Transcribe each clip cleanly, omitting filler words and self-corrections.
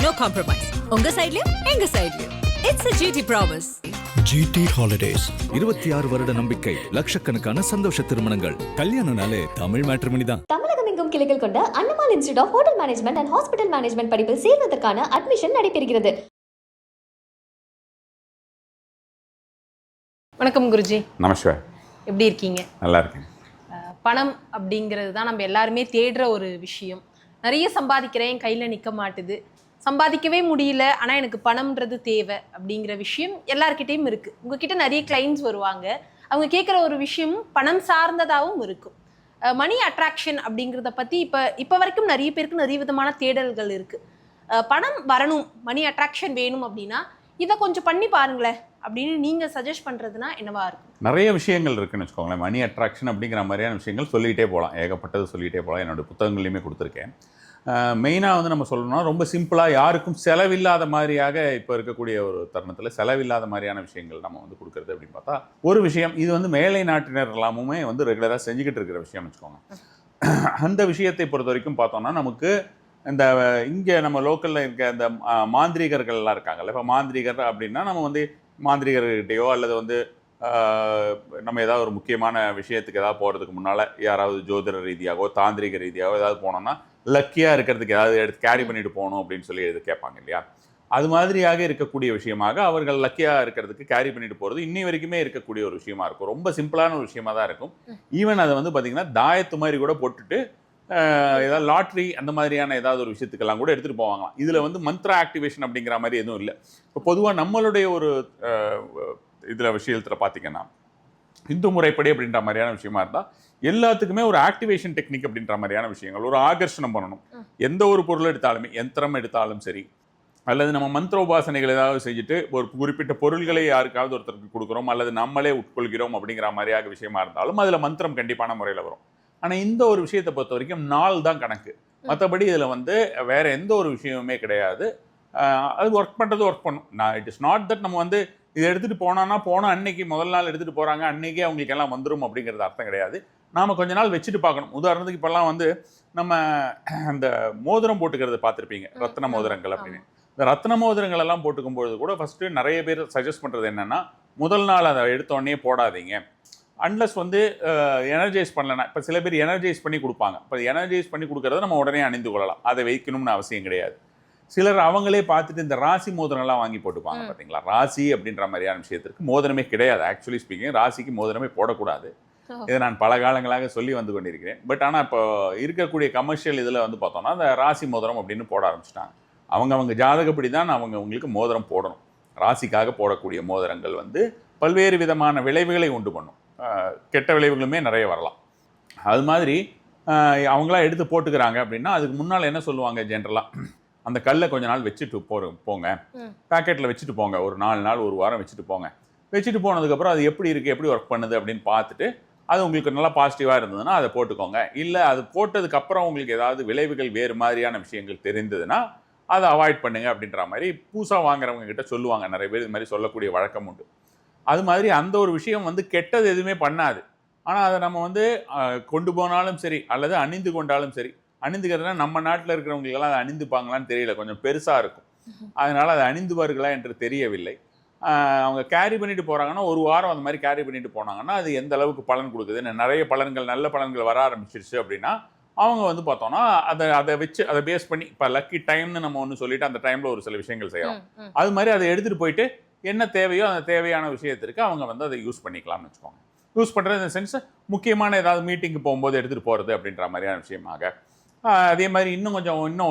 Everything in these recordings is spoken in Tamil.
no compromise. உங்க சைடுலயும் எங்க சைடுலயும். It's a GT promise. GT Holidays 26 வருட நம்பிக்கை, லட்சக்கணக்கான சந்தோஷ திருமணங்கள். கல்யாணம்னாலே தமிழ் மேட்ரிமோனி தான். தமிழகம் எங்கும் கிளைகள் கொண்ட அண்ணமால் institute of hotel management and hospital management படிப்பில் சேர்வதற்கான அட்மிஷன் நடைபெறுகிறது. வணக்கம் குருஜி. நமஸ்கார். எப்படி இருக்கீங்க? நல்லா இருக்கேன். பணம் அப்படிங்கிறது தான் நம்ம எல்லாருமே தேடுற ஒரு விஷயம். நிறைய சம்பாதிக்கிறேன், என் கையில் நிற்க மாட்டுது, சம்பாதிக்கவே முடியல, ஆனால் எனக்கு பணம்ன்றது தேவை அப்படிங்கிற விஷயம் எல்லார்கிட்டையும் இருக்குது. உங்ககிட்ட நிறைய கிளைண்ட்ஸ் வருவாங்க, அவங்க கேட்குற ஒரு விஷயமும் பணம் சார்ந்ததாகவும் இருக்கும். மணி அட்ராக்ஷன் அப்படிங்கிறத பற்றி இப்போ வரைக்கும் நிறைய பேருக்கு நிறைய விதமான தேடல்கள் இருக்குது. பணம் வரணும், மணி அட்ராக்ஷன் வேணும் அப்படின்னா இதை கொஞ்சம் பண்ணி பாருங்களேன் அப்படின்னு நீங்கள் சஜஸ்ட் பண்ணுறதுனா என்னவா இருக்கும்? நிறைய விஷயங்கள் இருக்குன்னு வச்சுக்கோங்களேன். மணி அட்ராக்ஷன் அப்படிங்கிற மாதிரியான விஷயங்கள் சொல்லிகிட்டே போகலாம், ஏகப்பட்டது சொல்லிகிட்டே போகலாம். என்னோடய புத்தகங்களையுமே கொடுத்துருக்கேன். மெயினாக வந்து நம்ம சொல்லணும்னா ரொம்ப சிம்பிளாக யாருக்கும் செலவில்லாத மாதிரியாக இப்போ இருக்கக்கூடிய ஒரு தருணத்தில் செலவில்லாத மாதிரியான விஷயங்கள் நம்ம வந்து கொடுக்குறது அப்படின்னு பார்த்தா ஒரு விஷயம், இது வந்து மேலை நாட்டினர் எல்லாமுமே வந்து ரெகுலராக செஞ்சுக்கிட்டு இருக்கிற விஷயம்னு வச்சுக்கோங்க. அந்த விஷயத்தை பொறுத்த வரைக்கும் பார்த்தோம்னா நமக்கு இந்த இங்கே நம்ம லோக்கலில் இருக்க இந்த மாந்திரிகர்கள்லாம் இருக்காங்கல்ல. இப்போ மாந்திரிகர் அப்படின்னா நம்ம வந்து மாந்திரிகர்கிட்டையோ அல்லது வந்து நம்ம ஏதாவது ஒரு முக்கியமான விஷயத்துக்கு ஏதாவது போகிறதுக்கு முன்னால் யாராவது ஜோதிட ரீதியாகவோ தாந்திரிக ரீதியாகவோ ஏதாவது போனோம்னா லக்கியாக இருக்கிறதுக்கு ஏதாவது எடுத்து கேரி பண்ணிட்டு போகணும் அப்படின்னு சொல்லி எது கேட்பாங்க இல்லையா. அது மாதிரியாக இருக்கக்கூடிய விஷயமாக அவர்கள் லக்கியாக இருக்கிறதுக்கு கேரி பண்ணிட்டு போகிறது இன்னி வரைக்குமே இருக்கக்கூடிய ஒரு விஷயமா இருக்கும். ரொம்ப சிம்பிளான ஒரு விஷயமா தான் இருக்கும். ஈவன் அதை வந்து பார்த்திங்கன்னா தாயத்து மாதிரி கூட போட்டுட்டு ஏதாவது லாட்ரி அந்த மாதிரியான ஏதாவது ஒரு விஷயத்துக்கெல்லாம் கூட எடுத்துகிட்டு போவாங்களாம். இதில் வந்து மந்த்ரா ஆக்டிவேஷன் அப்படிங்கிற மாதிரி எதுவும் இல்லை. இப்போ பொதுவாக நம்மளுடைய ஒரு இதில் விஷயத்தில் பார்த்திங்கன்னா இந்து முறைப்படி அப்படின்ற மாதிரியான விஷயமா இருந்தால் எல்லாத்துக்குமே ஒரு ஆக்டிவேஷன் டெக்னிக் அப்படின்ற மாதிரியான விஷயங்கள், ஒரு ஆகர்ஷணம் பண்ணணும். எந்த ஒரு பொருள் எடுத்தாலுமே, யந்திரம் எடுத்தாலும் சரி, அல்லது நம்ம மந்திர உபாசனைகள் ஏதாவது செஞ்சுட்டு ஒரு குறிப்பிட்ட பொருள்களை யாருக்காவது ஒருத்தருக்கு கொடுக்குறோம் அல்லது நம்மளே உட்கொள்கிறோம் அப்படிங்கிற மாதிரியாக விஷயமா இருந்தாலும் அதில் மந்திரம் கண்டிப்பான முறையில் வரும். ஆனால் இந்த ஒரு விஷயத்தை பொறுத்த வரைக்கும் நாள் தான் கணக்கு. மற்றபடி இதில் வந்து வேறு எந்த ஒரு விஷயமுமே கிடையாது. அது ஒர்க் பண்ணுறது ஒர்க் பண்ணும். இட் இஸ் நாட் தட் நம்ம வந்து இதை எடுத்துகிட்டு போனால் அன்னைக்கு முதல் நாள் எடுத்துகிட்டு போகிறாங்க, அன்றைக்கே அவங்களுக்கு எல்லாம் வந்துடும் அப்படிங்கிறது அர்த்தம் கிடையாது. நாம் கொஞ்ச நாள் வச்சுட்டு பார்க்கணும். உதாரணத்துக்கு இப்போல்லாம் வந்து நம்ம அந்த மோதிரம் போட்டுக்கிறது பார்த்துருப்பீங்க, ரத்ன மோதிரங்கள் அப்படின்னு. இந்த ரத்ன மோதிரங்கள் எல்லாம் போட்டுக்கும்பொழுது கூட ஃபஸ்ட்டு நிறைய பேர் சஜஸ்ட் பண்ணுறது என்னென்னா முதல் நாள் அதை எடுத்தோடனே போடாதீங்க. அன்லஸ் வந்து எனர்ஜைஸ் பண்ணலன்னா, இப்போ சில பேர் எனர்ஜைஸ் பண்ணி கொடுப்பாங்க. இப்போ எனர்ஜைஸ் பண்ணி கொடுக்கறத நம்ம உடனே அணிந்து கொள்ளலாம், அதை வைக்கணும்னு அவசியம் கிடையாது. சிலர் அவங்களே பார்த்துட்டு இந்த ராசி மோதிரம்லாம் வாங்கி போட்டுப்பாங்க பார்த்தீங்களா. ராசி அப்படின்ற மாதிரியான விஷயத்திற்கு மோதிரமே கிடையாது. ஆக்சுவலி ஸ்பீக்கிங் ராசிக்கு மோதிரமே போடக்கூடாது. இதை நான் பல காலங்களாக சொல்லி வந்து கொண்டிருக்கிறேன். பட் ஆனால் இப்போ இருக்கக்கூடிய கமர்ஷியல் இதில் வந்து பார்த்தோம்னா அந்த ராசி மோதிரம் அப்படின்னு போட ஆரம்பிச்சிட்டாங்க. அவங்க ஜாதகப்படி தான் அவங்களுக்கு மோதிரம் போடணும். ராசிக்காக போடக்கூடிய மோதிரங்கள் வந்து பல்வேறு விதமான விளைவுகளை உண்டு பண்ணும். கெட்ட விளைவுகளுமே நிறைய வரலாம். அது மாதிரி அவங்களாம் எடுத்து போட்டுக்கிறாங்க அப்படின்னா அதுக்கு முன்னால் என்ன சொல்லுவாங்க, ஜென்ரலாக அந்த கல்லை கொஞ்ச நாள் வச்சுட்டு போங்க, பேக்கெட்டில் வச்சுட்டு போங்க, ஒரு 4 நாள் ஒரு வாரம் வச்சுட்டு போங்க. வச்சுட்டு போனதுக்கப்புறம் அது எப்படி இருக்குது, எப்படி ஒர்க் பண்ணுது அப்படின்னு பார்த்துட்டு அது உங்களுக்கு நல்லா பாசிட்டிவாக இருந்ததுன்னா அதை போட்டுக்கோங்க. இல்லை அது போட்டதுக்கப்புறம் உங்களுக்கு ஏதாவது விளைவுகள் வேறு மாதிரியான விஷயங்கள் தெரிந்ததுன்னா அதை அவாய்ட் பண்ணுங்க அப்படின்ற மாதிரி புதுசாக வாங்குறவங்க கிட்ட சொல்லுவாங்க. நிறைய பேர் இது மாதிரி சொல்லக்கூடிய வழக்கம் உண்டு. அது மாதிரி அந்த ஒரு விஷயம் வந்து கெட்டது எதுவுமே பண்ணாது. ஆனால் அதை நம்ம வந்து கொண்டு போனாலும் சரி அல்லது அணிந்து கொண்டாலும் சரி, அணிந்துக்கிறதுனா நம்ம நாட்டில் இருக்கிறவங்களுக்கெல்லாம் அதை அணிந்துப்பாங்களான்னு தெரியல, கொஞ்சம் பெருசாக இருக்கும். அதனால் அதை அணிந்துவார்களா என்று தெரியவில்லை. அவங்க கேரி பண்ணிட்டு போகிறாங்கன்னா ஒரு வாரம் அந்த மாதிரி கேரி பண்ணிட்டு போனாங்கன்னா அது எந்த அளவுக்கு பலன் கொடுக்குது, நிறைய பலன்கள் நல்ல பலன்கள் வர ஆரம்பிச்சிருச்சு அப்படின்னா அவங்க வந்து பார்த்தோன்னா அதை வச்சு அதை பேஸ் பண்ணி இப்போ லக்கி டைம்னு நம்ம ஒன்று சொல்லிட்டு அந்த டைமில் ஒரு சில விஷயங்கள் செய்யலாம். அது மாதிரி அதை எடுத்துகிட்டு போயிட்டு என்ன தேவையோ அந்த தேவையான விஷயத்திற்கு அவங்க வந்து அதை யூஸ் பண்ணிக்கலாம்னு வச்சுக்கோங்க. யூஸ் பண்ணுறது இந்த சென்ஸ் முக்கியமான ஏதாவது மீட்டிங்கு போகும்போது எடுத்துகிட்டு போகிறது அப்படின்ற மாதிரியான விஷயமாக. அதே மாதிரி இன்னும்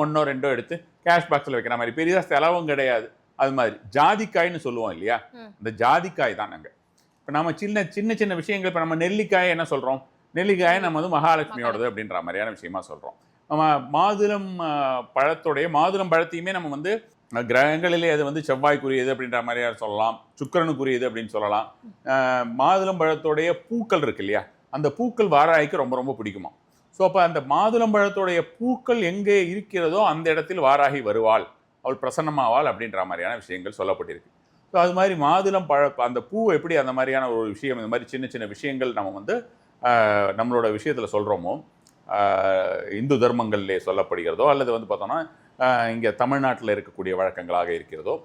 ஒன்றோ ரெண்டோ எடுத்து கேஷ் பாக்ஸில் வைக்கிற மாதிரி பெரிய செலவும் கிடையாது. அது மாதிரி ஜாதிக்காய்னு சொல்லுவோம் இல்லையா, இந்த ஜாதிக்காய் தான் நாங்கள் இப்போ நம்ம சின்ன விஷயங்கள். இப்போ நம்ம நெல்லிக்காய் என்ன சொல்கிறோம், நெல்லிக்காயை நம்ம வந்து மகாலட்சுமியோடது அப்படின்ற மாதிரியான விஷயமா சொல்கிறோம். நம்ம மாதுளம் பழத்தையுமே நம்ம வந்து கிரகங்களிலே அது வந்து செவ்வாய்க்குரியது அப்படின்ற மாதிரியா சொல்லலாம், சுக்கிரனுக்குரியது அப்படின்னு சொல்லலாம். மாதுளம் பழத்தோடைய பூக்கள் இருக்கு இல்லையா, அந்த பூக்கள் வாராய்க்கு ரொம்ப ரொம்ப பிடிக்குமா. ஸோ அப்போ அந்த மாதுளம் பழத்தோடைய பூக்கள் எங்கே இருக்கிறதோ அந்த இடத்தில் வாராகி வருவாள், அவள் பிரசன்னமாவாள் அப்படின்ற மாதிரியான விஷயங்கள் சொல்லப்பட்டிருக்கு. ஸோ அது மாதிரி மாதுளம் அந்த பூ எப்படி அந்த மாதிரியான ஒரு விஷயம், இந்த மாதிரி சின்ன விஷயங்கள் நம்ம வந்து நம்மளோட விஷயத்தில் சொல்கிறோமோ, இந்து தர்மங்களிலே சொல்லப்படுகிறதோ அல்லது வந்து பார்த்தோன்னா இங்கே தமிழ்நாட்டில் இருக்கக்கூடிய வழக்கங்களாக இருக்கிறதோ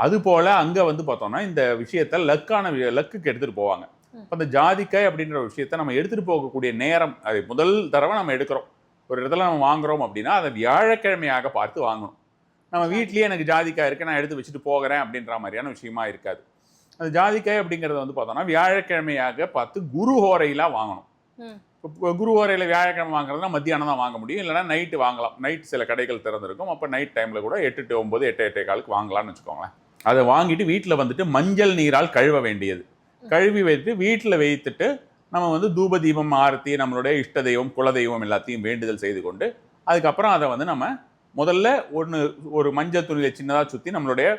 அதுபோல் அங்கே வந்து பார்த்தோம்னா இந்த விஷயத்தை லக்குக்கு எடுத்துகிட்டு போவாங்க. இப்போ அந்த ஜாதிக்காய் அப்படின்ற ஒரு விஷயத்தை நம்ம எடுத்துகிட்டு போகக்கூடிய நேரம், அது முதல் தடவை நம்ம எடுக்கிறோம், ஒரு இடத்துல நம்ம வாங்குறோம் அப்படின்னா அதை வியாழக்கிழமையாக பார்த்து வாங்கணும். நம்ம வீட்லேயே எனக்கு ஜாதிக்காய் இருக்குது நான் எடுத்து வச்சுட்டு போகிறேன் அப்படின்ற மாதிரியான விஷயமா இருக்காது. அந்த ஜாதிக்காய் அப்படிங்கிறத வந்து பார்த்தோம்னா வியாழக்கிழமையாக பார்த்து குரு ஹோரையிலாம் வாங்கணும். இப்போ குரு ஹோரையில் வியாழக்கிழமை வாங்குறதுனா மத்தியானம் தான் வாங்க முடியும், இல்லைனா நைட்டு வாங்கலாம். நைட் சில கடைகள் திறந்திருக்கும், அப்போ நைட் டைமில் கூட 8 to 9, 8:15 வாங்கலாம்னு வச்சுக்கோங்களேன். அதை வாங்கிட்டு வீட்டில் வந்துட்டு மஞ்சள் நீரால் கழுவ வேண்டியது. கழுவி வைத்து வீட்டில் வைத்துட்டு நம்ம வந்து தூப தீபம் ஆரத்தி நம்மளுடைய இஷ்ட தெய்வம் குலதெய்வம் எல்லாத்தையும் வேண்டுதல் செய்து கொண்டு அதுக்கப்புறம் அதை வந்து நம்ம முதல்ல ஒரு மஞ்சள் துணியில் சின்னதாக சுற்றி நம்மளுடைய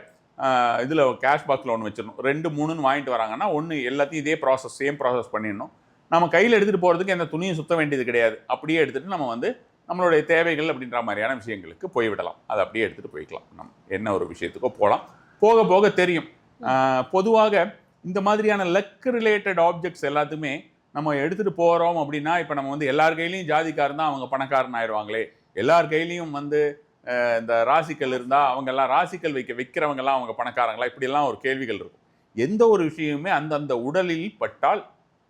இதில் கேஷ் பாக்ஸில் ஒன்று வச்சிடணும். 2, 3ன்னு வாங்கிட்டு வராங்கன்னா ஒன்று எல்லாத்தையும் இதே ப்ராசஸ் சேம் ப்ராசஸ் பண்ணிடணும். நம்ம கையில் எடுத்துகிட்டு போகிறதுக்கு எந்த துணியும் சுத்த வேண்டியது கிடையாது. அப்படியே எடுத்துகிட்டு நம்ம வந்து நம்மளுடைய தேவைகள் அப்படின்ற மாதிரியான விஷயங்களுக்கு போய்விடலாம். அதை அப்படியே எடுத்துகிட்டு போய்க்கலாம். நம்ம என்ன ஒரு விஷயத்துக்கோ போகலாம். போக போக தெரியும். பொதுவாக இந்த மாதிரியான லக் ரிலேட்டட் ஆப்ஜெக்ட்ஸ் எல்லாத்துமே நம்ம எடுத்துகிட்டு போகிறோம் அப்படின்னா, இப்போ நம்ம வந்து எல்லார் கையிலையும் ஜாதிக்காரன் தான் அவங்க பணக்காரன் ஆயிடுவாங்களே, எல்லார் கையிலையும் வந்து இந்த ராசிக்கல் இருந்தால் அவங்கெல்லாம் ராசிக்கல் வைக்கிறவங்கெல்லாம் அவங்க பணக்காரங்களா, இப்படியெல்லாம் ஒரு கேள்விகள் இருக்கும். எந்த ஒரு விஷயமுமே அந்தந்த உடலில் பட்டால்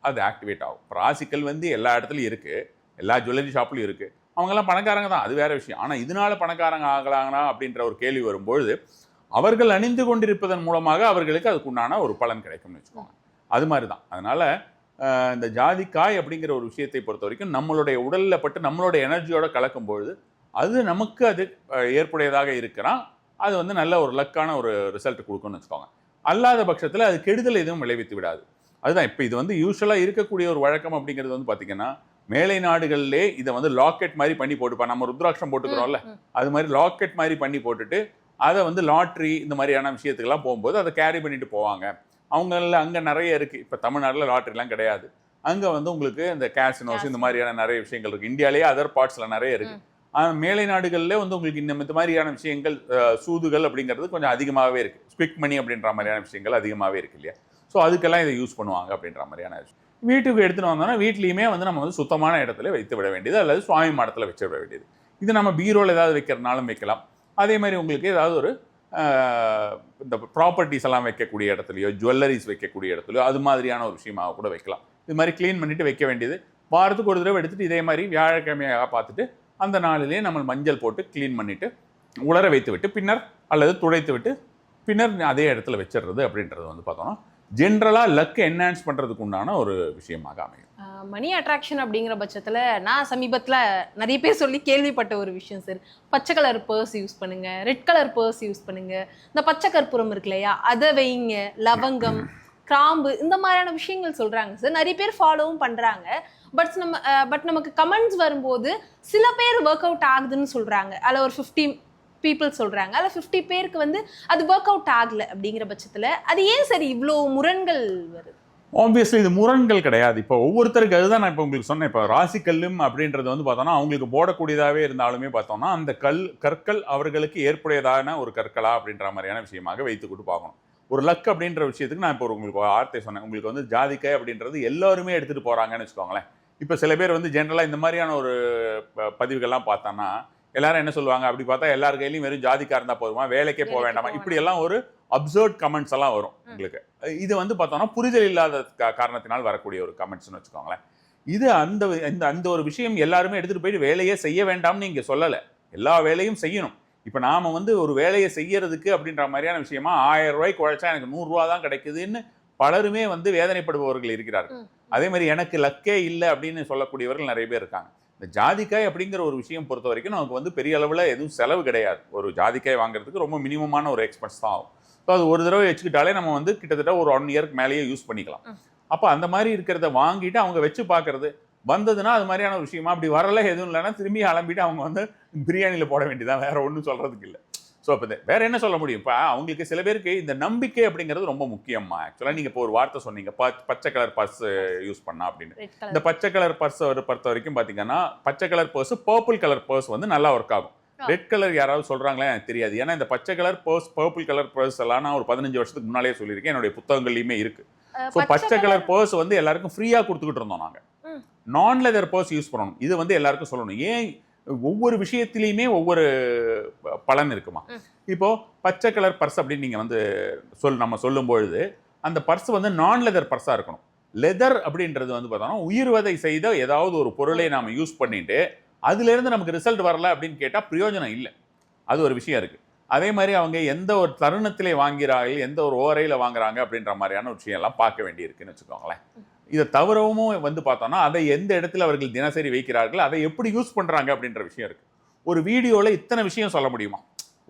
அது ஆக்டிவேட் ஆகும். இப்போ ராசிக்கல் வந்து எல்லா இடத்துலையும் இருக்குது, எல்லா ஜுவல்லரி ஷாப்லையும் இருக்குது, அவங்கெல்லாம் பணக்காரங்க தான், அது வேறு விஷயம். ஆனால் இதனால பணக்காரங்க ஆகலாங்களா அப்படின்ற ஒரு கேள்வி வரும்பொழுது அவர்கள் அணிந்து கொண்டிருப்பதன் மூலமாக அவர்களுக்கு அதுக்குண்டான ஒரு பலன் கிடைக்கும்னு வச்சுக்கோங்க. அது மாதிரி தான். அதனால் இந்த ஜாதிக்காய் அப்படிங்கிற ஒரு விஷயத்தை பொறுத்த வரைக்கும் நம்மளுடைய உடலில் பட்டு நம்மளுடைய எனர்ஜியோட கலக்கும்பொழுது அது நமக்கு அது ஏற்புடையதாக இருக்கிறான். அது வந்து நல்ல ஒரு லக்கான ஒரு ரிசல்ட் கொடுக்கும்னு வச்சுக்கோங்க. அல்லாத பட்சத்தில் அது கெடுதல் எதுவும் விளைவித்து விடாது. அதுதான் இப்போ இது வந்து யூஸ்வலாக இருக்கக்கூடிய ஒரு வழக்கம் அப்படிங்கிறது வந்து பார்த்திங்கன்னா, மேலை நாடுகளிலே இதை வந்து லாக்கெட் மாதிரி பண்ணி போட்டுப்பா. நம்ம ருத்ராட்சம் போட்டுக்கிறோம்ல, அது மாதிரி லாக்கெட் மாதிரி பண்ணி போட்டுட்டு அதை வந்து லாட்ரி இந்த மாதிரியான விஷயத்துக்கெல்லாம் போகும்போது அதை கேரி பண்ணிட்டு போவாங்க. அவங்கள அங்கே நிறைய இருக்குது. இப்போ தமிழ்நாட்டில் லாட்ரிலாம் கிடையாது. அங்கே வந்து உங்களுக்கு இந்த கேசினோஸ் இந்த மாதிரியான நிறைய விஷயங்கள் இருக்குது. இந்தியாவிலேயே அதர் பார்ட்ஸில் நிறைய இருக்குது. ஆனால் மேலை நாடுகளில் வந்து உங்களுக்கு இந்த மாதிரியான விஷயங்கள் சூதுகள் அப்படிங்கிறது கொஞ்சம் அதிகமாகவே இருக்குது. ஸ்குவிக் மணி அப்படின்ற மாதிரியான விஷயங்கள் அதிகமாகவே இருக்குது இல்லையா? ஸோ அதுக்கெல்லாம் இதை யூஸ் பண்ணுவாங்க அப்படின்ற மாதிரியான விஷயம். வீட்டுக்கு எடுத்துகிட்டு வந்தோம்னா வீட்லேயுமே வந்து நம்ம வந்து சுத்தமான இடத்துல வைத்து விட வேண்டியது, அல்லது சுவாமி மாடத்தில் வச்சு விட வேண்டியது. இது நம்ம பீரோவில் ஏதாவது வைக்கிறதுனாலும் வைக்கலாம். அதே மாதிரி உங்களுக்கு ஏதாவது ஒரு இந்த ப்ராப்பர்ட்டிஸ் எல்லாம் வைக்கக்கூடிய இடத்துலையோ ஜுவல்லரிஸ் வைக்கக்கூடிய இடத்துலையோ அது மாதிரியான ஒரு விஷயமாக கூட வைக்கலாம். இது மாதிரி க்ளீன் பண்ணிவிட்டு வைக்க வேண்டியது. வாரத்துக்கு ஒரு தடவை எடுத்துகிட்டு இதே மாதிரி வியாழக்கிழமையாக பார்த்துட்டு அந்த நாளிலேயே நம்ம மஞ்சள் போட்டு க்ளீன் பண்ணிவிட்டு உலர வைத்து விட்டு பின்னர் அல்லது துடைத்து விட்டு பின்னர் அதே இடத்துல வச்சிடுறது அப்படின்றது வந்து பார்த்தோம்னா ஜென்ரலாக லக் என்ஹான்ஸ் பண்ணுறதுக்கு உண்டான ஒரு விஷயமாக அமையும். மணி அட்ராக்ஷன் அப்படிங்கிற பட்சத்தில் நான் சமீபத்தில் நிறைய பேர் சொல்லி கேள்விப்பட்ட ஒரு விஷயம் சார், பச்சை கலர் பர்ஸ் யூஸ் பண்ணுங்க, ரெட் கலர் பர்ஸ் யூஸ் பண்ணுங்க, இந்த பச்சை கற்பூரம் இருக்கு இல்லையா அதை வைங்க, லவங்கம், கிராம்பு, இந்த மாதிரியான விஷயங்கள் சொல்கிறாங்க சார். நிறைய பேர் ஃபாலோவும் பண்ணுறாங்க. பட் நமக்கு கமெண்ட்ஸ் வரும்போது சில பேர் ஒர்க் அவுட் ஆகுதுன்னு சொல்கிறாங்க. அதில் ஒரு 50 பீப்புள் சொல்கிறாங்க, அதில் 50 பேருக்கு வந்து அது ஒர்க் அவுட் ஆகலை. அப்படிங்கிற பட்சத்தில் அது ஏன் சரி இவ்வளோ முரண்கள் வருது? ஆப்வியஸ்லி இது முரண்கள் கிடையாது. இப்போ ஒவ்வொருத்தருக்கு அதுதான் நான் இப்போ உங்களுக்கு சொன்னேன். இப்போ ராசிக்கல்லும் அப்படின்றது வந்து பார்த்தோம்னா அவங்களுக்கு போடக்கூடியதாகவே இருந்தாலுமே பார்த்தோம்னா அந்த கற்கள் அவர்களுக்கு ஏற்புடையதான ஒரு கற்களா அப்படின்ற மாதிரியான விஷயமாக வைத்துக்கிட்டு பார்க்கணும். ஒரு லக் அப்படின்ற விஷயத்துக்கு நான் இப்போ உங்களுக்கு வார்த்தை சொன்னேன். உங்களுக்கு வந்து ஜாதிக்காய் அப்படின்றது எல்லாருமே எடுத்துகிட்டு போகிறாங்கன்னு வச்சுக்கோங்களேன். இப்போ சில பேர் வந்து ஜென்ரலாக இந்த மாதிரியான ஒரு பதிவுகள்லாம் பார்த்தோன்னா எல்லாரும் என்ன சொல்லுவாங்க, அப்படி பார்த்தா எல்லார் கையிலையும் வெறும் ஜாதிக்காய் இருந்தால் போதுமா, வேலைக்கே போக வேண்டாமா, இப்படியெல்லாம் ஒரு அப்சர்ட் கமெண்ட்ஸ் எல்லாம் வரும் உங்களுக்கு. இது வந்து பார்த்தோம்னா புரிதல் இல்லாத காரணத்தினால் வரக்கூடிய ஒரு கமெண்ட்ஸ்னு வச்சுக்கோங்களேன். இது அந்த ஒரு விஷயம் எல்லாருமே எடுத்துகிட்டு போயிட்டு வேலையே செய்ய வேண்டாம்னு இங்கே சொல்லலை, எல்லா வேலையும் செய்யணும். இப்போ நாம் வந்து ஒரு வேலையை செய்யறதுக்கு அப்படின்ற மாதிரியான விஷயமா 1000 ரூபாய்க்கு உழைச்சா எனக்கு 100 ரூபா தான் கிடைக்குதுன்னு பலருமே வந்து வேதனைப்படுபவர்கள் இருக்கிறார்கள். அதே மாதிரி எனக்கு லக்கே இல்லை அப்படின்னு சொல்லக்கூடியவர்கள் நிறைய பேர் இருக்காங்க. இந்த ஜாதிக்காய் அப்படிங்கிற ஒரு விஷயம் பொறுத்த வரைக்கும் நமக்கு வந்து பெரிய அளவில் எதுவும் செலவு கிடையாது. ஒரு ஜாதிக்காய் வாங்குறதுக்கு ரொம்ப மினிமமான ஒரு எக்ஸ்பென்ஸ் தான் ஆகும். ஸோ அது ஒரு தடவை வச்சுக்கிட்டாலே நம்ம வந்து கிட்டத்தட்ட ஒரு 1 இயருக்கு மேலேயே யூஸ் பண்ணிக்கலாம். அப்போ அந்த மாதிரி இருக்கிறத வாங்கிட்டு அவங்க வச்சு பார்க்கறது வந்ததுன்னா அது மாதிரியான ஒரு விஷயமா, அப்படி வரல எதுவும் இல்லைன்னா திரும்பி அலம்பிட்டு அவங்க வந்து பிரியாணியில் போட வேண்டியதான், வேற ஒன்றும் சொல்கிறதுக்கு இல்லை. ஸோ அப்போ வேற என்ன சொல்ல முடியும்? இப்போ அவங்களுக்கு சில பேருக்கு இந்த நம்பிக்கை அப்படிங்கிறது ரொம்ப முக்கியமா. ஆக்சுவலாக நீங்கள் இப்போ ஒரு வார்த்தை சொன்னீங்க, பச்சை கலர் பர்ஸ் யூஸ் பண்ணா அப்படின்னு. இந்த பச்சை கலர் பர்ஸ் பொறுத்த வரைக்கும் பார்த்தீங்கன்னா பச்சை colour purse purple colour purse வந்து நல்லா ஒர்க் ஆகும். ரெட் கலர் யாராவது சொல்கிறாங்களே எனக்கு தெரியாது. ஏன்னா இந்த பச்சை colour purse purple colour purse எல்லாம் நான் ஒரு 15 வருஷத்துக்கு முன்னாலே சொல்லியிருக்கேன், என்னுடைய புத்தகங்கள்லையுமே இருக்குது. ஸோ பச்சை கலர் பர்ஸ் வந்து எல்லாருக்கும் ஃப்ரீயாக கொடுத்துக்கிட்டு இருந்தோம் நாங்கள். நான் லெதர் பர்ஸ் யூஸ் பண்ணணும், இது வந்து எல்லாருக்கும் சொல்லணும். ஏன் ஒவ்வொரு விஷயத்திலையுமே ஒவ்வொரு பலன் இருக்குமா. இப்போ பச்சை கலர் பர்ஸ் அப்படின்னு நீங்க வந்து நம்ம சொல்லும் பொழுது அந்த பர்ஸ் வந்து நான் லெதர் பர்ஸா இருக்கணும். லெதர் அப்படின்றது வந்து பார்த்தோம்னா உயிர்வதை செய்த ஏதாவது ஒரு பொருளை நாம யூஸ் பண்ணிட்டு அதுல இருந்து நமக்கு ரிசல்ட் வரல அப்படின்னு கேட்டா பிரயோஜனம் இல்லை. அது ஒரு விஷயம் இருக்கு. அதே மாதிரி அவங்க எந்த ஒரு தருணத்திலே வாங்கிறார்கள், எந்த ஒரு ஓரையில வாங்குறாங்க அப்படின்ற மாதிரியான ஒரு விஷயம் எல்லாம் பார்க்க வேண்டியிருக்குன்னு வச்சுக்கோங்களேன். இதை தவிரவும் வந்து பார்த்தோம்னா அதை எந்த இடத்துல அவர்கள் தினசரி வைக்கிறார்கள், அதை எப்படி யூஸ் பண்றாங்க அப்படின்ற விஷயம் இருக்கு. ஒரு வீடியோல இத்தனை விஷயம் சொல்ல முடியுமா?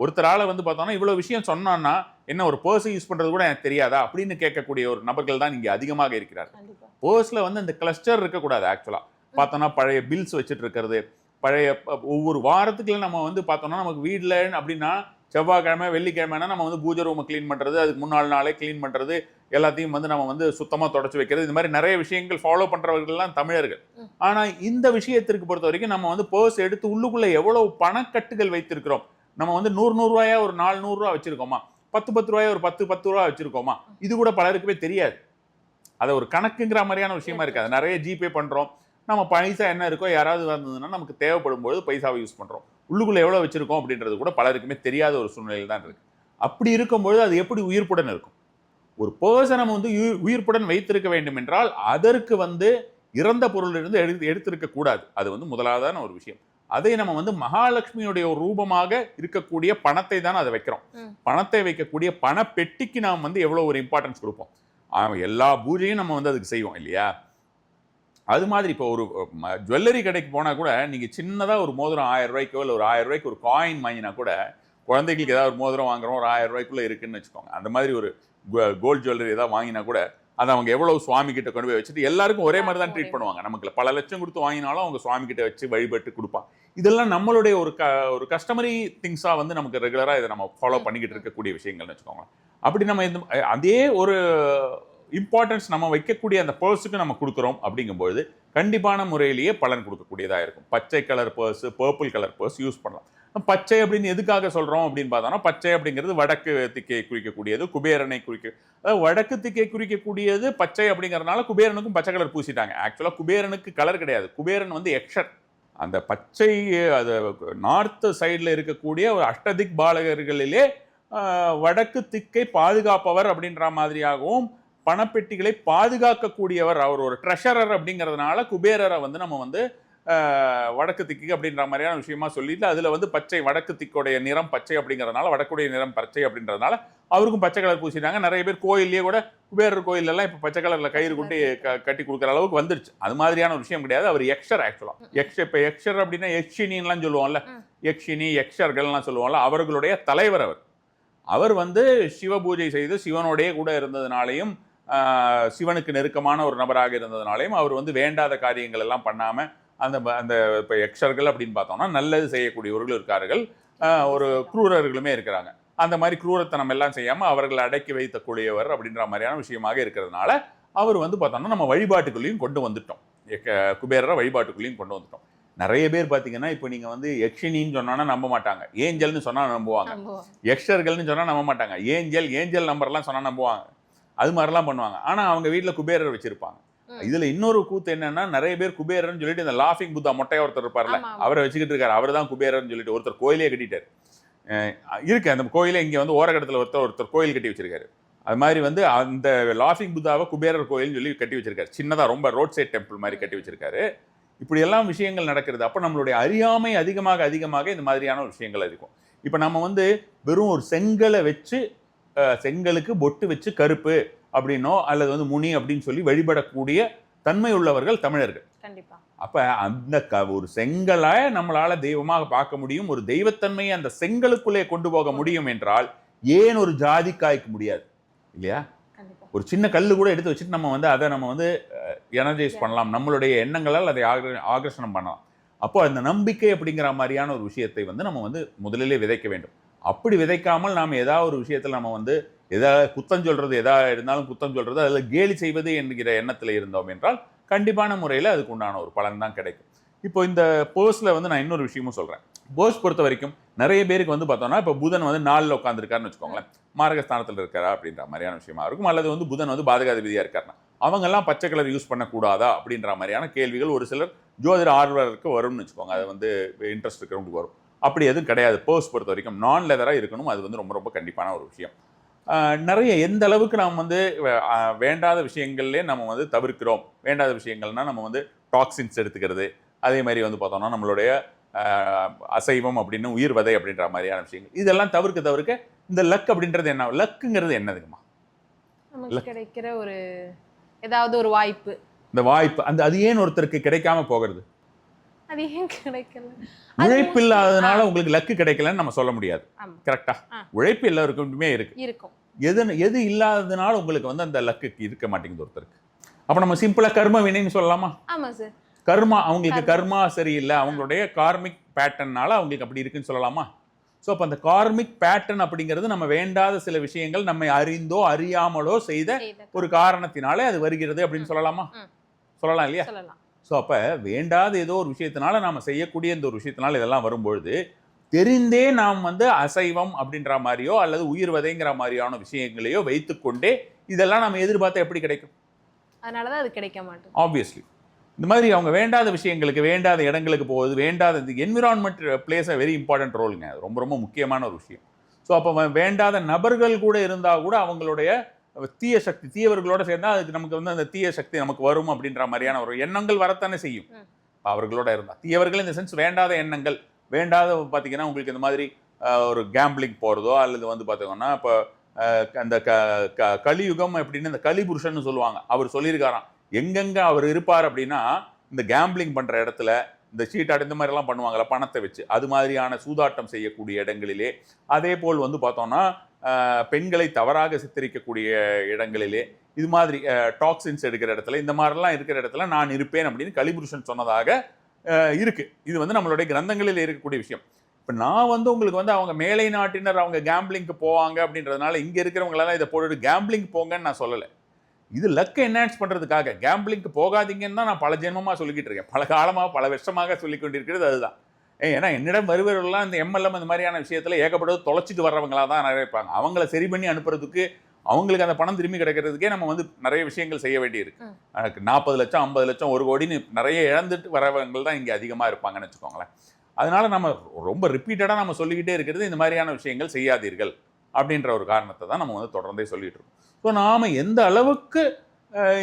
ஒருத்தரால வந்து பார்த்தோம்னா இவ்வளவு விஷயம் சொன்னான்னா என்ன ஒரு பர்ஸ் யூஸ் பண்றது கூட எனக்கு தெரியாதா அப்படின்னு கேட்கக்கூடிய ஒரு நபர்கள் தான் இங்க அதிகமாக இருக்கிறார்கள். பர்ஸ்ல வந்து இந்த கிளஸ்டர் இருக்கக்கூடாது. ஆக்சுவலா பார்த்தோம்னா பழைய பில்ஸ் வச்சுட்டு இருக்கிறது, பழைய ஒவ்வொரு வாரத்துக்குள்ள நம்ம வந்து பார்த்தோம்னா நமக்கு வீட்டில் அப்படின்னா செவ்வாய்க்கிழமை வெள்ளிக்கிழமைனா நம்ம வந்து பூஜை ரூமை க்ளீன் பண்ணுறது, அதுக்கு முன்னாள் நாளே க்ளீன் பண்ணுறது, எல்லாத்தையும் வந்து நம்ம வந்து சுத்தமாக தொடச்சி வைக்கிறது, இந்த மாதிரி நிறைய விஷயங்கள் ஃபாலோ பண்ணுறவர்கள்லாம் தமிழர்கள். ஆனால் இந்த விஷயத்திற்கு பொறுத்த வரைக்கும் நம்ம வந்து பர்ஸ் எடுத்து உள்ளுக்குள்ளே எவ்வளோ பணக்கட்டுகள் வைத்திருக்கிறோம். நம்ம வந்து 100 ரூபாயா ஒரு 400 ரூபா வச்சிருக்கோமா, 10 ரூபாயா ஒரு 10 ரூபா வச்சிருக்கோமா, இது கூட பலருக்குமே தெரியாது. அதை ஒரு கணக்குங்கிற மாதிரியான விஷயமா இருக்காது. நிறைய ஜிபே பண்ணுறோம், நம்ம பைசா என்ன இருக்கோ யாராவது வந்ததுன்னா நமக்கு தேவைப்படும் பொழுது பைசாவை யூஸ் பண்ணுறோம். உள்ளுக்குள்ளே எவ்வளோ வச்சிருக்கோம் அப்படின்றது கூட பலருக்குமே தெரியாத ஒரு சூழ்நிலையில் தான் இருக்கு. அப்படி இருக்கும்பொழுது அது எப்படி உயிர்ப்புடன் இருக்கும்? ஒரு பர்சனை நம்ம வந்து உயிர்ப்புடன் வைத்திருக்க வேண்டும் என்றால் அதற்கு வந்து இறந்த பொருளிலிருந்து எடுத்திருக்க கூடாது. அது வந்து முதலாவதான ஒரு விஷயம். அதை நம்ம வந்து மகாலட்சுமியுடைய ஒரு ரூபமாக இருக்கக்கூடிய பணத்தை தான் அதை வைக்கிறோம். பணத்தை வைக்கக்கூடிய பண பெட்டிக்கு நாம் வந்து எவ்வளோ ஒரு இம்பார்ட்டன்ஸ் கொடுப்போம். எல்லா பூஜையும் நம்ம வந்து அதுக்கு செய்வோம் இல்லையா? அது மாதிரி இப்போ ஒரு ஜுவல்லரி கடைக்கு போனால் கூட நீங்கள் சின்னதாக ஒரு மோதிரம் 1000 ரூபாய்க்கோ இல்லை ஒரு 1000 ரூபாய்க்கு ஒரு காயின் வாங்கினா கூட குழந்தைகளுக்கு ஏதாவது ஒரு மோதிரம் வாங்குறோம் ஒரு 1000 ரூபாய்க்குள்ளே இருக்குன்னு வச்சுக்கோங்க. அந்த மாதிரி ஒரு கோல்டு ஜுவல்லரி ஏதாவது வாங்கினா கூட அதை அவங்க எவ்வளவு சுவாமி கிட்ட கொண்டு போய் வச்சுட்டு எல்லாருக்கும் ஒரே மாதிரி தான் ட்ரீட் பண்ணுவாங்க. நமக்கு பல லட்சம் கொடுத்து வாங்கினாலும் அவங்க சுவாமி கிட்ட வச்சு வழிபட்டு கொடுப்பாங்க. இதெல்லாம் நம்மளுடைய ஒரு கஸ்டமரி திங்ஸாக வந்து நமக்கு ரெகுலராக இதை நம்ம ஃபாலோ பண்ணிக்கிட்டு இருக்கக்கூடிய விஷயங்கள்னு வச்சுக்கோங்க. அப்படி நம்ம அதே ஒரு இம்பார்ட்டன்ஸ் நம்ம வைக்கக்கூடிய அந்த பர்ஸுக்கு நம்ம கொடுக்குறோம் அப்படிங்கும்போது கண்டிப்பான முறையிலேயே பலன் கொடுக்கக்கூடியதாக இருக்கும். பச்சை colour purse, purple colour purse use பண்ணலாம். பச்சை அப்படின்னு எதுக்காக சொல்கிறோம் அப்படின்னு பார்த்தோம்னா பச்சை அப்படிங்கிறது வடக்கு திக்கை குறிக்கக்கூடியது, குபேரனை அதாவது வடக்கு திக்கை குறிக்கக்கூடியது பச்சை அப்படிங்கிறதுனால குபேரனுக்கும் பச்சை கலர் பூசிட்டாங்க. ஆக்சுவலாக குபேரனுக்கு கலர் கிடையாது. குபேரன் வந்து எக்ஷர். அந்த பச்சை அது நார்த் சைடில் இருக்கக்கூடிய ஒரு அஷ்டதிக் பாலகர்களிலே வடக்கு திக்கை பாதுகாப்பவர் அப்படின்ற மாதிரியாகவும் பணப்பெட்டிகளை பாதுகாக்கக்கூடியவர், அவர் ஒரு ட்ரெஷரர் அப்படிங்கிறதுனால குபேரரை வந்து நம்ம வந்து வடக்கு திக்கு அப்படின்ற மாதிரியான விஷயமா சொல்லிட்டு அதில் வந்து பச்சை வடக்கு திக்கோடைய நிறம் பச்சை அப்படிங்கிறதுனால வடக்குடைய நிறம் பச்சை அப்படின்றதுனால அவருக்கும் பச்சை கலர் பூசிட்டாங்க. நிறைய பேர் கோயிலேயே கூட குபேரர் கோயிலெல்லாம் இப்போ பச்சை கலரில் கயிறு கொண்டு கட்டி கொடுக்குற அளவுக்கு வந்துருச்சு. அது மாதிரியான ஒரு விஷயம் கிடையாது. அவர் எக்ஷர். ஆக்சுவலாக இப்போ எக்ஷர் அப்படின்னா யக்ஷினின்லாம் சொல்லுவோம்ல, யக்ஷினி யக்ஷர்கள்லாம் சொல்லுவோம்ல, அவர்களுடைய தலைவர் அவர் வந்து சிவ பூஜை செய்து சிவனோடைய கூட இருந்ததுனாலையும் சிவனுக்கு நெருக்கமான ஒரு நபராக இருந்ததுனாலையும் அவர் வந்து வேண்டாத காரியங்கள் எல்லாம் பண்ணாமல் அந்த இப்போ யக்ஷர்கள் அப்படின்னு பார்த்தோம்னா நல்லது செய்யக்கூடியவர்கள் இருக்கார்கள், ஒரு குரூரர்களுமே இருக்கிறாங்க. அந்த மாதிரி குரூரத்தனம் எல்லாம் செய்யாமல் அவர்களை அடக்கி வைக்கக்கூடியவர் அப்படின்ற மாதிரியான விஷயமாக இருக்கிறதுனால அவர் வந்து பார்த்தோம்னா நம்ம வழிபாட்டுக்குள்ளேயும் கொண்டு வந்துட்டோம். குபேரரை வழிபாட்டுக்குள்ளேயும் கொண்டு வந்துட்டோம். நிறைய பேர் பார்த்தீங்கன்னா இப்போ நீங்கள் வந்து யக்ஷினின்னு சொன்னா நம்ப மாட்டாங்க, ஏஞ்சல்னு சொன்னால் நம்புவாங்க. யக்ஷர்கள்னு சொன்னால் நம்ப மாட்டாங்க, ஏஞ்சல் நம்பர்லாம் சொன்னால் நம்புவாங்க. அது மாதிரிலாம் பண்ணுவாங்க. ஆனால் அவங்க வீட்டில் குபேரர் வச்சிருப்பாங்க. இதுல இன்னொரு கூத்து என்னன்னா நிறைய பேர் குபேரர்னு சொல்லிட்டு இந்த லாஃபிங் புத்தா மொட்டையா ஒருத்தர் இருப்பார்ல அவரை வச்சுக்கிட்டு இருக்காரு. அவர் தான் குபேரர்னு சொல்லிட்டு ஒருத்தர் கோயிலே கட்டிட்டார் இருக்கு. அந்த கோயிலே இங்கே வந்து ஓரகடத்தில் ஒருத்தர் கோயில் கட்டி வச்சிருக்காரு. அது மாதிரி வந்து அந்த லாஃபிங் புத்தாவை குபேரர் கோயில்னு சொல்லி கட்டி வச்சிருக்காரு. சின்னதாக ரொம்ப ரோட் சைட் டெம்பிள் மாதிரி கட்டி வச்சிருக்காரு. இப்படி எல்லாம் விஷயங்கள் நடக்கிறது. அப்போ நம்மளுடைய அறியாமை அதிகமாக இந்த மாதிரியான விஷயங்கள் இருக்கும். இப்போ நம்ம வந்து வெறும் ஒரு செங்கலை வச்சு செங்கலுக்கு பொட்டு வச்சு கருப்பு அப்படின்னோ அல்லது வந்து முனி அப்படின்னு சொல்லி வழிபடக்கூடிய தன்மை உள்ளவர்கள் தமிழர்கள். கண்டிப்பா. அப்ப அந்த ஒரு செங்கலை நம்மளால தெய்வமாக பார்க்க முடியும். ஒரு தெய்வத்தன்மையை அந்த செங்கலுக்குள்ளே கொண்டு போக முடியும் என்றால் ஏன் ஒரு ஜாதிக்காய்க்கு முடியாது இல்லையா? ஒரு சின்ன கல்லு கூட எடுத்து வச்சுட்டு நம்ம வந்து அதை நம்ம வந்து எனர்ஜைஸ் பண்ணலாம், நம்மளுடைய எண்ணங்களால் அதை ஆகர்ஷணம் பண்ணலாம். அப்போ அந்த நம்பிக்கை அப்படிங்கிற மாதிரியான ஒரு விஷயத்தை வந்து நம்ம வந்து முதலிலே விதைக்க வேண்டும். அப்படி விதைக்காமல் நாம் ஏதாவது ஒரு விஷயத்தில் நம்ம வந்து எதாவது குத்தம் சொல்றது, எதாக இருந்தாலும் குத்தம் சொல்றது, அதில் கேலி செய்வது என்கிற எண்ணத்தில் இருந்தோம் என்றால் கண்டிப்பான முறையில் அதுக்கு உண்டான ஒரு பலன் தான் கிடைக்கும். இப்போ இந்த பர்ஸில் வந்து நான் இன்னொரு விஷயமும் சொல்கிறேன். பர்ஸ் பொறுத்த வரைக்கும் நிறைய பேருக்கு வந்து பார்த்தோம்னா இப்போ புதன் வந்து 4ல் உட்காந்துருக்காருன்னு வச்சுக்கோங்களேன், மாரகஸ்தானத்தில் இருக்காரா அப்படின்ற மாதிரியான விஷயமா இருக்கும். அல்லது வந்து புதன் வந்து பாதகாதிபதியாக இருக்காருன்னா அவங்கெல்லாம் பச்சை கலர் யூஸ் பண்ணக்கூடாதா அப்படின்ற மாதிரியான கேள்விகள் ஒரு சிலர் ஜோதிட ஆர்வலருக்கு வரும்னு வச்சுக்கோங்க. அது வந்து இன்ட்ரெஸ்ட் இருக்கிறவங்களுக்கு வரும். அப்படி எதுவும் கிடையாது. பர்ஸ் பொறுத்த வரைக்கும் நான் லெதராக இருக்கணும். அது வந்து ரொம்ப ரொம்ப கண்டிப்பான ஒரு விஷயம். நிறைய எந்த அளவுக்கு நாம் வந்து வேண்டாத விஷயங்கள்லேயே நம்ம வந்து தவிர்க்கிறோம். வேண்டாத விஷயங்கள்னால் நம்ம வந்து டாக்ஸின்ஸ் எடுத்துக்கிறது, அதே மாதிரி வந்து பார்த்தோம்னா நம்மளுடைய அசைவம் அப்படின்னு உயிர்வதை அப்படின்ற மாதிரியான விஷயங்கள் இதெல்லாம் தவிர்க்க இந்த லக் அப்படின்றது என்ன? லக்குங்கிறது என்னதுங்கம்மா? நமக்கு கிடைக்கிற ஒரு ஏதாவது ஒரு வாய்ப்பு. இந்த வாய்ப்பு அது ஏன் ஒருத்தருக்கு கிடைக்காம போகிறது? அது ஏன் கிடைக்கல? உழைப்பு இல்லாததுனால உங்களுக்கு லக்கு கிடைக்கலன்னு நம்ம சொல்ல முடியாது. ஆமா. கரெக்டா? உழைப்பு எல்லாருக்குமே இருக்கும். எது இல்லாததுனால உங்களுக்கு வந்து அந்த லக்கு இருக்க மாட்டேங்குது ஒருத்தருக்கு. அப்ப நம்ம சிம்பிளா கர்ம வினைன்னு சொல்லலாமா? ஆமா சார். கர்மா, அவங்களுக்கு கர்மா சரியில்லை, அவங்களுடைய கார்மிக் பேட்டர்னால அவங்களுக்கு அப்படி இருக்குன்னு சொல்லலாமா? ஸோ அப்போ அந்த கார்மிக் பேட்டர்ன் அப்படிங்கிறது நம்ம வேண்டாத சில விஷயங்கள் நம்மை அறிந்தோ அறியாமலோ செய்த ஒரு காரணத்தினாலே அது வருகிறது அப்படின்னு சொல்லலாமா? சொல்லலாம் இல்லையா? ஸோ அப்போ வேண்டாத ஏதோ ஒரு விஷயத்தினால நாம் செய்யக்கூடிய இந்த ஒரு விஷயத்தினால இதெல்லாம் வரும்பொழுது தெரிந்தே நாம் வந்து அசைவம் அப்படின்ற மாதிரியோ அல்லது உயிர்வதைங்கிற மாதிரியான விஷயங்களையோ வைத்துக்கொண்டே இதெல்லாம் நம்ம எதிர்பார்த்தா எப்படி கிடைக்கும்? அதனாலதான் அது கிடைக்க மாட்டேங்குது. ஆப்வியஸ்லி இந்த மாதிரி அவங்க வேண்டாத விஷயங்களுக்கு, வேண்டாத இடங்களுக்கு போகுது. வேண்டாத இந்த environment place a very important ரோலுங்க. அது ரொம்ப ரொம்ப முக்கியமான ஒரு விஷயம். ஸோ அப்போ வேண்டாத நபர்கள் கூட இருந்தால் கூட அவங்களுடைய தீய சக்தி, தீயவர்களோட சேர்ந்தால் அதுக்கு நமக்கு வந்து அந்த தீய சக்தி நமக்கு வரும் அப்படின்ற மாதிரியான ஒரு எண்ணங்கள் வரத்தானே செய்யும். அவர்களோட இருந்தால் தீயவர்கள் இந்த சென்ஸ் வேண்டாத எண்ணங்கள், வேண்டாத பார்த்தீங்கன்னா உங்களுக்கு இந்த மாதிரி ஒரு கேம்பிளிங் போகிறதோ அல்லது வந்து பார்த்தீங்கன்னா இப்போ அந்த கலியுகம் அப்படின்னு இந்த கலிபுருஷன்னு சொல்லுவாங்க. அவர் சொல்லியிருக்காராம், எங்கெங்க அவர் இருப்பார் அப்படின்னா இந்த கேம்பிளிங் பண்ற இடத்துல, இந்த சீட்டாட் இந்த மாதிரிலாம் பண்ணுவாங்கல்ல பணத்தை வச்சு, அது மாதிரியான சூதாட்டம் செய்யக்கூடிய இடங்களிலே, அதே போல் வந்து பார்த்தோம்னா பெண்களை தவறாக சித்தரிக்கக்கூடிய இடங்களிலே, இது மாதிரி டாக்ஸின்ஸ் எடுக்கிற இடத்துல, இந்த மாதிரிலாம் இருக்கிற இடத்துல நான் இருப்பேன் அப்படின்னு கலிபுருஷன் சொன்னதாக இருக்கு. இது வந்து நம்மளுடைய கிரந்தங்களில் இருக்கக்கூடிய விஷயம். இப்போ நான் வந்து உங்களுக்கு வந்து அவங்க மேலை நாட்டினர் அவங்க கேம்பிளிங்க்கு போவாங்க அப்படின்றதுனால இங்கே இருக்கிறவங்களெல்லாம் இதை போட்டு கேம்பிளிங் போங்கன்னு நான் சொல்லலை. இது லக்கை என்ஹான்ஸ் பண்ணுறதுக்காக. கேம்பிளிங்க்கு போகாதீங்கன்னு தான் நான் பல ஜென்மமாக சொல்லிக்கிட்டு இருக்கேன். பல காலமாக பல வருஷமாக சொல்லி கொண்டிருக்கிறது அதுதான். ஏன்னா என்னிடம் வருவர்கள்லாம் இந்த எம்எல்எம் இந்த மாதிரியான விஷயத்தில் ஏகப்பட்டது தொலைச்சிட்டு வர்றவங்களாக தான் நிறைய இருப்பாங்க. அவங்கள சரி பண்ணி அனுப்புறதுக்கு, அவங்களுக்கு அந்த பணம் திரும்பி கிடைக்கிறதுக்கே நம்ம வந்து நிறைய விஷயங்கள் செய்ய வேண்டியிருக்கு. 40 லட்சம் 50 லட்சம் 1 கோடின்னு நிறைய இழந்துட்டு வரவங்க தான் இங்கே அதிகமாக இருப்பாங்கன்னு வச்சுக்கோங்களேன். அதனால நம்ம ரொம்ப ரிப்பீட்டடாக நம்ம சொல்லிக்கிட்டே இருக்கிறது இந்த மாதிரியான விஷயங்கள் செய்யாதீர்கள் அப்படின்ற ஒரு காரணத்தை தான் நம்ம வந்து தொடர்ந்தே சொல்லிட்டு இருக்கோம். ஸோ நாம் எந்த அளவுக்கு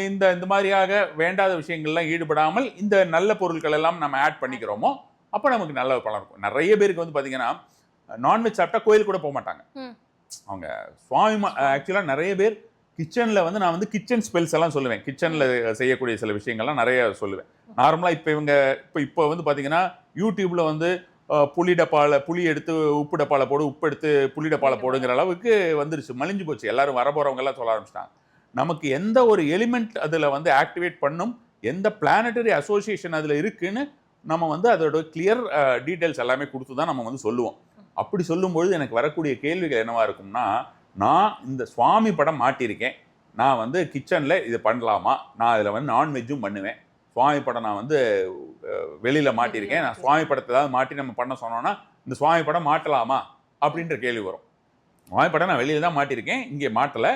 இந்த மாதிரியாக வேண்டாத விஷயங்கள்லாம் ஈடுபடாமல் இந்த நல்ல பொருட்கள் எல்லாம் நம்ம ஆட் பண்ணிக்கிறோமோ அப்போ நமக்கு நல்ல பலன் இருக்கும். நிறைய பேருக்கு வந்து பார்த்தீங்கன்னா நான்வெஜ் சாப்பிட்டா கோயில் கூட போக மாட்டாங்க. அவங்க சுவாமி ஆக்சுவலாக நிறைய பேர் கிச்சனில் வந்து நான் வந்து கிச்சன் ஸ்பெல்ஸ் எல்லாம் சொல்லுவேன். கிச்சனில் செய்யக்கூடிய சில விஷயங்கள்லாம் நிறைய சொல்லுவேன். நார்மலாக இப்போ வந்து பார்த்தீங்கன்னா யூடியூப்பில் வந்து புளி எடுத்து உப்பு டப்பாவில் போடு, உப்பு எடுத்து புளி டப்பாவில் போடுங்கிற அளவுக்கு வந்துருச்சு, மலிஞ்சு போச்சு. எல்லாரும் வரப்போகிறவங்க எல்லாம் சொல்ல ஆரம்பிச்சிட்டாங்க. நமக்கு எந்த ஒரு எலிமெண்ட் அதில் வந்து ஆக்டிவேட் பண்ணும், எந்த பிளானட்டரி அசோசியேஷன் அதில் இருக்குன்னு நம்ம வந்து அதோட கிளியர் டீட்டெயில்ஸ் எல்லாமே கொடுத்து தான் நம்ம வந்து சொல்லுவோம். அப்படி சொல்லும்பொழுது எனக்கு வரக்கூடிய கேள்விகள் என்னவா இருக்கும்னா, நான் இந்த சுவாமி படம் மாட்டியிருக்கேன், நான் வந்து கிச்சனில் இது பண்ணலாமா, நான் அதில் வந்து நான்வெஜ்ஜும் பண்ணுவேன், சுவாமி படம் நான் வந்து வெளியில் மாட்டியிருக்கேன், நான் சுவாமி படத்தை ஏதாவது மாட்டி நம்ம பண்ண சொன்னோன்னா இந்த சுவாமி படம் மாட்டலாமா அப்படின்ற கேள்வி வரும். சுவாமி படம் நான் வெளியில் தான் மாட்டியிருக்கேன், இங்கே மாட்டலை,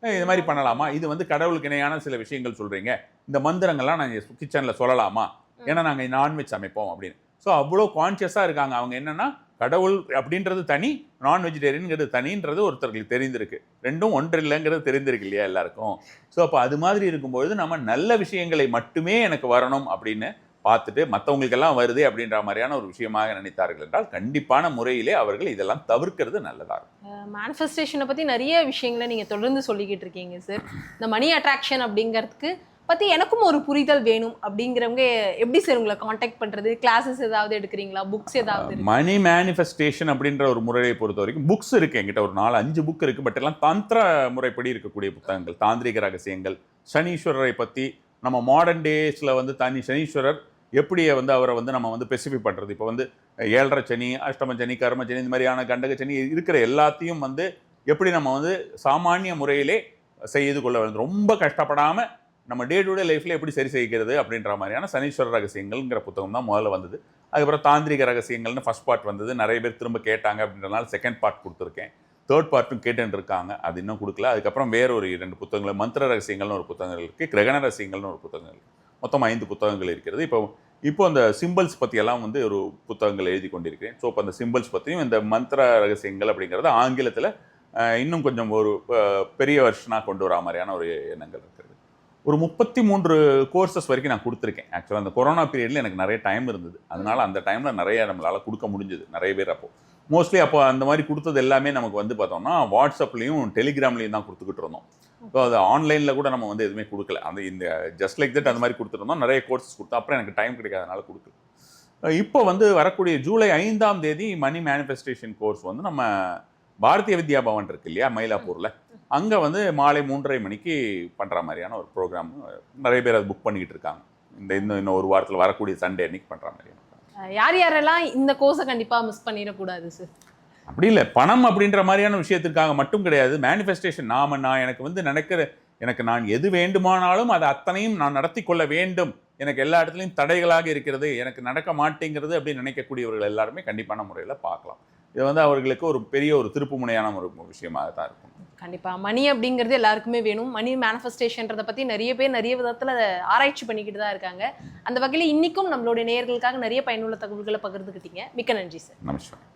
இது மாதிரி பண்ணலாமா, இது வந்து கடவுளுக்கு இணையான சில விஷயங்கள் சொல்கிறீங்க, இந்த மந்திரங்கள்லாம் நாங்கள் கிச்சனில் சொல்லலாமா, ஏன்னா நாங்கள் நான்வெஜ் சமைப்போம் அப்படின்னு. ஸோ அவ்வளோ கான்ஷியஸாக இருக்காங்க. அவங்க என்னென்னா கடவுள் அப்படின்றது தனி, நான் வெஜிடேரியனுங்கிறது தனின்றது ஒருத்தர்களுக்கு தெரிந்திருக்கு. ரெண்டும் ஒன்று இல்லைங்கிறது தெரிந்திருக்கு இல்லையா எல்லாருக்கும். ஸோ அப்போ அது மாதிரி இருக்கும்பொழுது நம்ம நல்ல விஷயங்களை மட்டுமே எனக்கு வரணும் அப்படின்னு பார்த்துட்டு மற்றவங்களுக்கெல்லாம் வருது அப்படின்ற மாதிரியான ஒரு விஷயமாக நினைத்தார்கள் என்றால் கண்டிப்பான முறையிலே அவர்கள் இதெல்லாம் தவிர்க்கிறது நல்லதாக இருக்கும். மேனிஃபெஸ்டேஷனை பற்றி நிறைய விஷயங்களை நீங்கள் தொடர்ந்து சொல்லிக்கிட்டு இருக்கீங்க சார். இந்த மணி அட்ராக்ஷன் அப்படிங்கிறதுக்கு பற்றி எனக்கும் ஒரு புரிதல் வேணும் அப்படிங்கிறவங்க எப்படி சார் உங்களை காண்டாக்ட் பண்ணுறது? கிளாஸஸ் ஏதாவது எடுக்கிறீங்களா? புக்ஸ் ஏதாவது? மணி மேனிஃபெஸ்டேஷன் அப்படின்ற ஒரு முறையை பொறுத்த வரைக்கும் புக்ஸ் இருக்குது என்கிட்ட, ஒரு 4-5 புக் இருக்குது. பட் எல்லாம் தந்திர முறைப்படி இருக்கக்கூடிய புத்தகங்கள், தாந்திரிக ரகசியங்கள், சனீஸ்வரரை பற்றி நம்ம மாடர்ன் டேஸில் வந்து சனீஸ்வரர் எப்படி வந்து அவரை வந்து நம்ம வந்து ஸ்பெசிஃபை பண்ணுறது. இப்போ வந்து 7.5 சனி, அஷ்டம சனி, கர்ம சனி, இந்த மாதிரியான கண்டக சனி இருக்கிற எல்லாத்தையும் வந்து எப்படி நம்ம வந்து சாமானிய முறையிலே செய்து கொள்ள வேண்டும், ரொம்ப கஷ்டப்படாமல் நம்ம டே டு டே லைஃப்பில் எப்படி சரி செய்கிறது அப்படின்ற மாதிரியான சனீஸ்வர ரகசியங்கள்ங்கிற புத்தகம் தான் முதல்ல வந்தது. அதுக்கப்புறம் தாந்திரிக ரகசியங்கள்னு ஃபர்ஸ்ட் பார்ட் வந்தது. நிறைய பேர் திரும்ப கேட்டாங்க அப்படின்றனால செகண்ட் பார்ட் கொடுத்துருக்கேன். தேர்ட் பார்ட்டும் கேட்டுன்னு இருக்காங்க, அது இன்னும் கொடுக்கல. அதுக்கப்புறம் வேற ஒரு 2 புத்தகங்கள், மந்திர ரகசியங்கள்னு ஒரு புத்தகங்கள் இருக்குது, கிரகண ரகசியங்கள்னு ஒரு புத்தகங்கள் இருக்குது. மொத்தம் 5 புத்தகங்கள் இருக்கிறது. இப்போ அந்த சிம்பிள்ஸ் பற்றியெல்லாம் வந்து ஒரு புத்தகங்கள் எழுதி கொண்டிருக்கிறேன். ஸோ இப்போ அந்த சிம்பிள்ஸ் பற்றியும் இந்த மந்திர ரகசியங்கள் அப்படிங்கிறது ஆங்கிலத்தில் இன்னும் கொஞ்சம் ஒரு பெரிய வருஷனாக கொண்டு வரா மாதிரியான ஒரு எண்ணங்கள் இருக்கிறது. ஒரு 33 கோர்சஸ் வரைக்கும் நான் கொடுத்துருக்கேன். ஆக்சுவலாக அந்த கொரோனா பீரியடில் எனக்கு நிறைய டைம் இருந்தது. அதனால அந்த டைமில் நிறைய நம்மளால் கொடுக்க முடிஞ்சது நிறைய பேர். மோஸ்ட்லி அப்போ அந்த மாதிரி கொடுத்தது எல்லாமே நமக்கு வந்து பார்த்தோம்னா வாட்ஸ்அப்லேயும் டெலிகிராம்லேயும் தான் கொடுத்துக்கிட்டு இருந்தோம். ஸோ அது ஆன்லைனில் கூட நம்ம வந்து எதுவுமே கொடுக்கல. அந்த இந்த ஜஸ்ட் லைக் தட் அந்த மாதிரி கொடுத்துருந்தோம். நிறைய கோர்சஸ் கொடுத்தோம். அப்புறம் எனக்கு டைம் கிடைக்காதனால கொடுக்கல. இப்போ வந்து வரக்கூடிய ஜூலை 5ஆம் தேதி மணி மேனிஃபெஸ்டேஷன் கோர்ஸ் வந்து நம்ம பாரதிய வித்யா பவன் இருக்கு இல்லையா, மயிலாப்பூரில், அங்கே வந்து மாலை 3:30 மணிக்கு பண்ணுற மாதிரியான ஒரு ப்ரோக்ராம் நிறைய பேர் அது புக் பண்ணிக்கிட்டு இருக்காங்க. இன்னும் ஒரு வாரத்தில் வரக்கூடிய சண்டே அன்னைக்கு பண்ணுற மாதிரியான. யார் யாரெல்லாம் இந்த கோர்ஸை கண்டிப்பாக மிஸ் பண்ணிடக்கூடாது சார்? அப்படி இல்லை, பணம் அப்படின்ற மாதிரியான விஷயத்திற்காக மட்டும் கிடையாது. மேனிஃபெஸ்டேஷன் நான் எனக்கு வந்து எனக்கு நான் எது வேண்டுமானாலும் அதை அத்தனையும் நான் நடத்தி கொள்ள வேண்டும், எனக்கு எல்லா இடத்துலையும் தடைகளாக இருக்கிறது, எனக்கு நடக்க மாட்டேங்கிறது அப்படின்னு நினைக்கக்கூடியவர்கள் எல்லாருமே கண்டிப்பான முறையில் பார்க்கலாம். இது வந்து அவர்களுக்கு ஒரு பெரிய ஒரு திருப்பு முனையான ஒரு விஷயமாக தான் இருக்கும். கண்டிப்பாக மணி அப்படிங்கிறது எல்லாருக்குமே வேணும். மணி மேனிஃபெஸ்டேஷன்றதை பற்றி நிறைய பேர் நிறைய விதத்தில் ஆராய்ச்சி பண்ணிக்கிட்டு தான் இருக்காங்க. அந்த வகையில் இன்றைக்கும் நம்மளுடைய நேயர்களுக்காக நிறைய பயனுள்ள தகவல்களை பகிர்ந்துக்கிட்டீங்க. மிக்க நன்றி சார். நமஸ்காரம்.